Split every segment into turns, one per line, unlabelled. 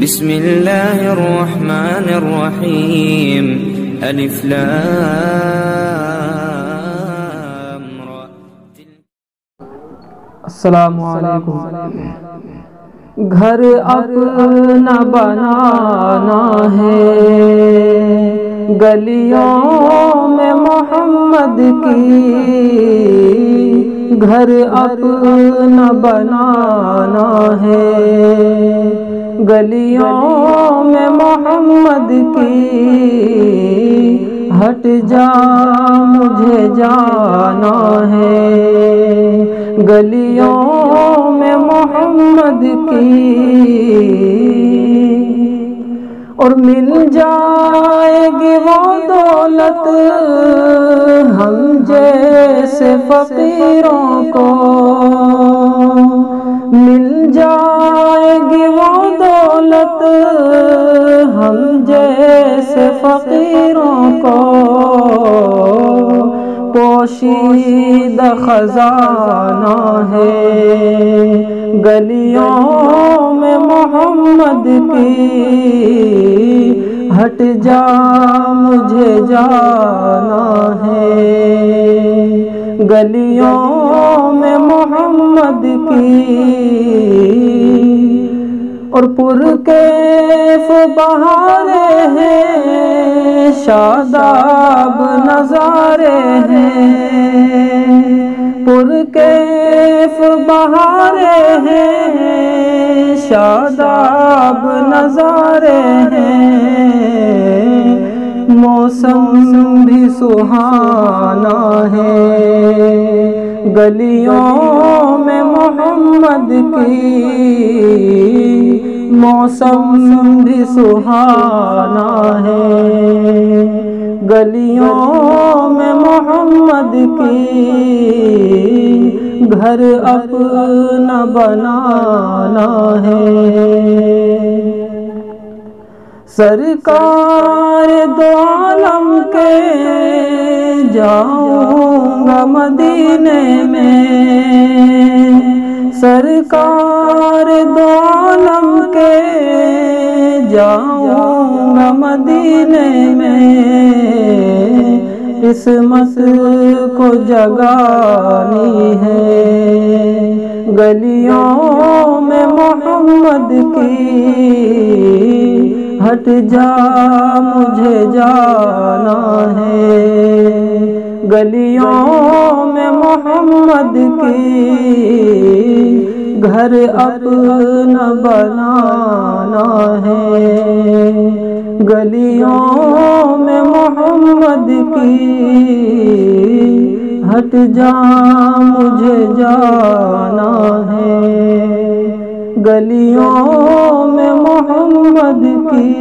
بسم الله الرحمن الرحيم الف لام را.
السلام علیکم. گھر اپنا بنانا ہے، گلیوں میں محمد کی. گھر اپنا بنانا ہے، گلیوں میں محمد کی. ہٹ جا مجھے جانا ہے، گلیوں میں محمد کی. اور مل جائے گی وہ دولت ہم جیسے فقیروں کو. مل جائے گی وہ دولت ہم جیسے فقیروں کو. پوشیدہ خزانہ ہے گلیوں میں محمد کی. ہٹ جا مجھے جانا ہے، گلیوں میں محمد کی. اور پرکیف بہارے ہیں، شاداب نظارے ہیں. پرکیف بہارے ہیں، شاداب نظارے ہیں. موسم بھی سہانا ہے گلیوں میں محمد کی. موسم بھی سہانا ہے گلیوں میں محمد کی. گھر اپنا بنانا ہے. سرکار دو عالم کے جاؤں گا مدینے میں. سرکار دو عالم کے جاؤں گا مدینے میں. قسمت کو جگانی ہے گلیوں میں محمد کی. ہٹ جا مجھے جانا ہے، گلیوں میں محمد کی. گھر اپنا بنانا ہے گلیوں میں محمد کی. ہٹ جا مجھے جانا ہے، گلیوں میں محمد کی.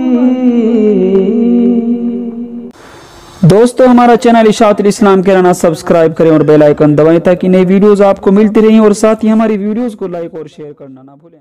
دوستو ہمارا چینل اشاعت الاسلام کرانا سبسکرائب کریں اور بیل آئیکن دبائیں تاکہ نئی ویڈیوز آپ کو ملتی رہیں، اور ساتھ ہی ہماری ویڈیوز کو لائک اور شیئر کرنا نہ بھولیں.